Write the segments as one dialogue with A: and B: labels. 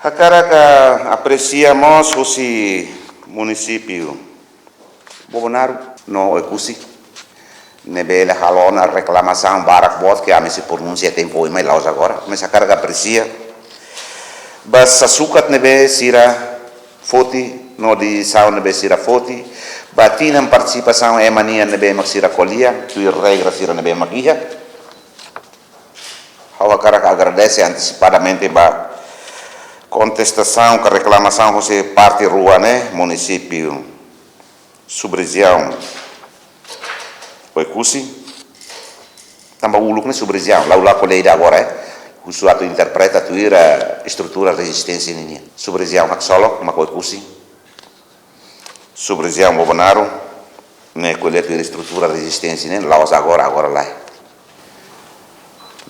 A: Hakara que apreciamos o município Bobonaro no Ecusi. Nebe le halona reclamação barak bot que a me se pronuncia tempo e mais laus agora, mas hakara que aprecia. Bas sasukat nebe sira foti no di sao nebe sira foti. Batina participação é mania nebe maksira colia, tu regra sira nebe makia. Hakara que agradece antecipadamente ba contestação, que reclamação você parte rua, né? Município Subregião Oicusi. Também o lucro, né? Subregião. Lá o lá colheita agora, o suato interpreta tu ir a estrutura de resistência ninha. Subregião Maxolo, uma Oicusi. Subregião Bobonaro, né? Colheita tu ir a estrutura de resistência, né? Lá agora lá.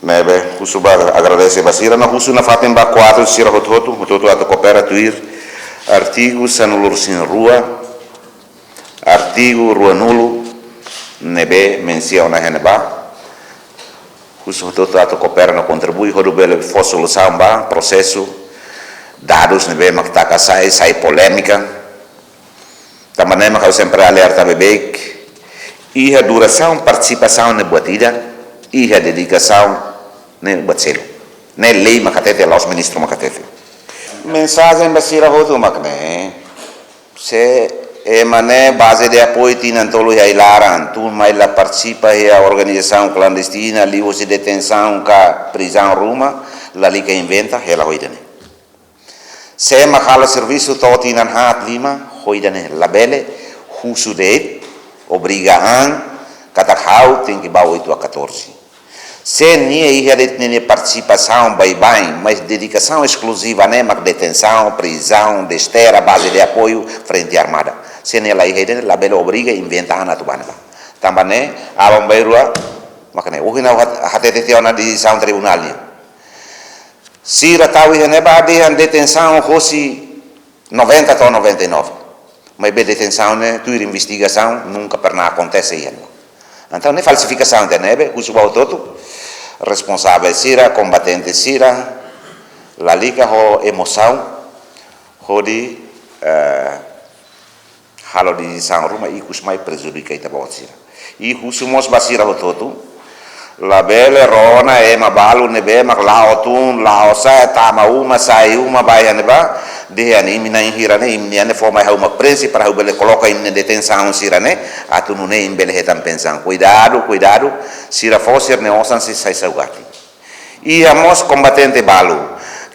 A: Mebe, husu agradece basira na husu na fatem ba 4 sira hototo ato coopera tuir artigo sanulur sin rua artigo rua nulo nebe menciona heneba husu hototo ato coopera no contribui hodo bele fo solução ba processo dados nebe maktaka sai polêmica também makau sempre alerta bebek e a duração participação na batida e a dedicação ne batselo ne lei makatete laos ministro makatete mensagem basira hodo makne se emane base de apoio tinantolo ya ilaran tu mai la participa a organização clandestina livro de detenção ka prisão ruma la liga inventa ela hoidane se makala serviço totinan hat lima hoidane labele husu de obrigaan katakhau tem que ba 8 a 14 se nem participação bem, mas dedicação exclusiva, né, mas detenção, prisão, destera, base de apoio, frente armada. Se nem lá a bela obriga a inventar na tubana. Também né, a bombeira, mas né, o que não há detenção na decisão tribunal. Se ratau e né, a detenção fosse 90 ou 99, mas a detenção né, tua investigação nunca per nada acontece ainda. Então, né, falsificação de neve, o subalterno responsável sira, combatente sira, la liga ho emoção, ho di halo di sang rumah ikus mai prejudica ita bawat sira. I husumos basira ho totu, la bele rona mabalu nebe mak lao tun lao sa tama uma sai uma baia neba de ani mina hirane imni ane forma hau mak prensi para hau bele coloca in detenção sirane atu nune in bele hetam pensão cuidado sira fosir ne osan se sai saugati e amos combatente balu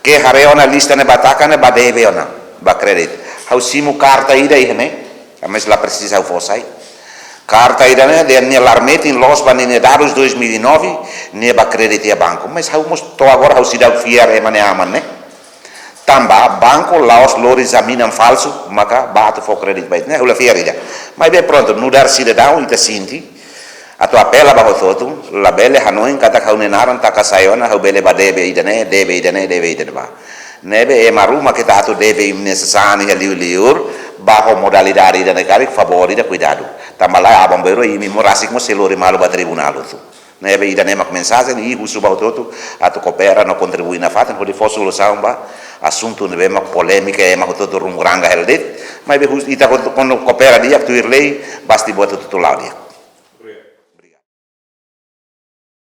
A: que hareona lista ne bataka ne badeve ona ba credit hau simu carta ida ihne mas la precisa fosai carta irane de anni alarmete in los banine dados 2009 ne ba credit a banco mas hau mos to agora hau sidau fiar e mane aman ne tamba banco laos lor examinam falso maka bato fo credit bait ne ula fiarida mas bem pronto no dar cidadão ita sinti a tua apela ba hototu la bele hanoin kata kaunenaran takasayona hau bele ba debe idane ba nebe e maruma que tato deve necessário liur bajo modalidade da negari favori da cuidado tambala a bombeiro e mi morasi como se lori malo ba tribunal tu nebe idane mak mensagem e husu ba hototu ato coopera no contribui na fata pode for solução ba assunto nebe mak polêmica e mak hototu rumuranga heldet mas be ita quando coopera dia tu irlei basti bota tudo lá dia